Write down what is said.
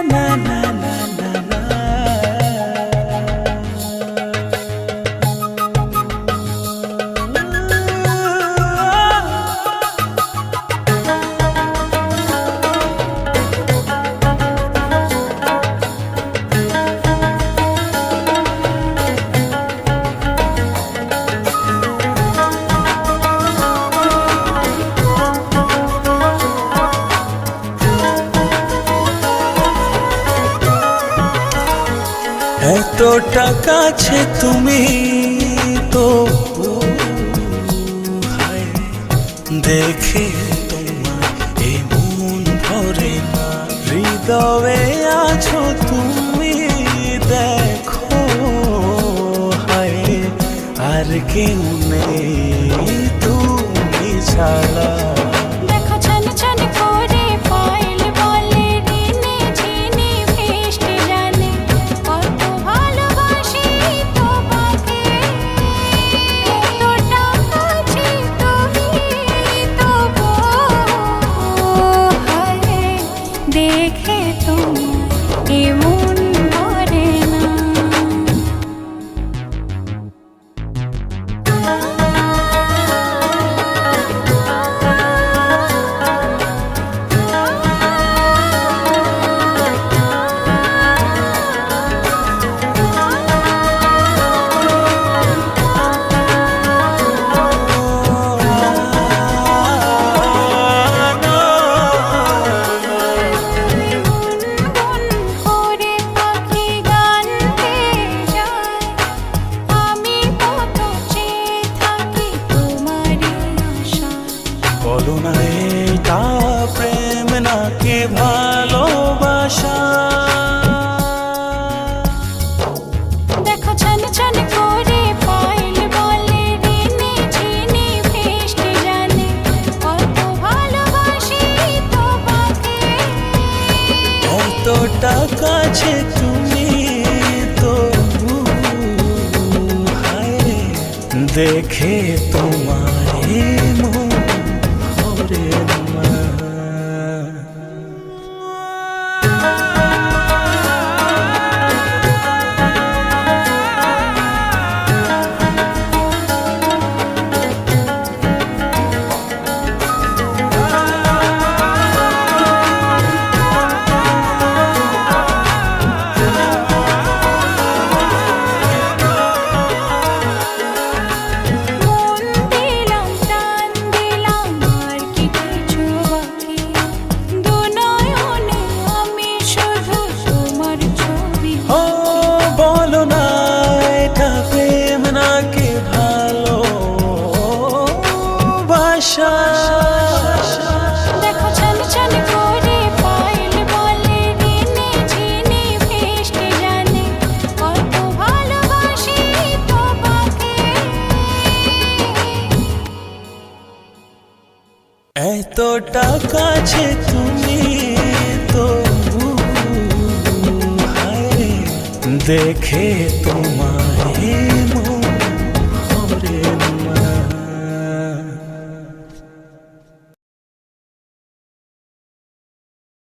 na na na na na। এতটা কাছে তুমি তো দেখে তোমার এই মন ভরে না, হৃদয়ে আছো তুমি দেখো হায় আর কেউ নেই তুমি ছাড়া। দেখে তোমার এমন ভরে না। বলো না এটা প্রেম নাকি ভালোবাসা? দেখো ছন ছন করে পাইল বলে ঋণে ঝিনি ভেসে জানে কত ভালোবাসি তোমাকে। এতটা কাছে তুমি তো হায় দেখে তোমার মন ভরে না। দেখো ছন ছন করে পাইল বলে ঋণে ঝিনি ভেসে জানে কত ভালোবাসি তোমাকে। এতটা কাছে তুমি তো হায় দেখে তোমার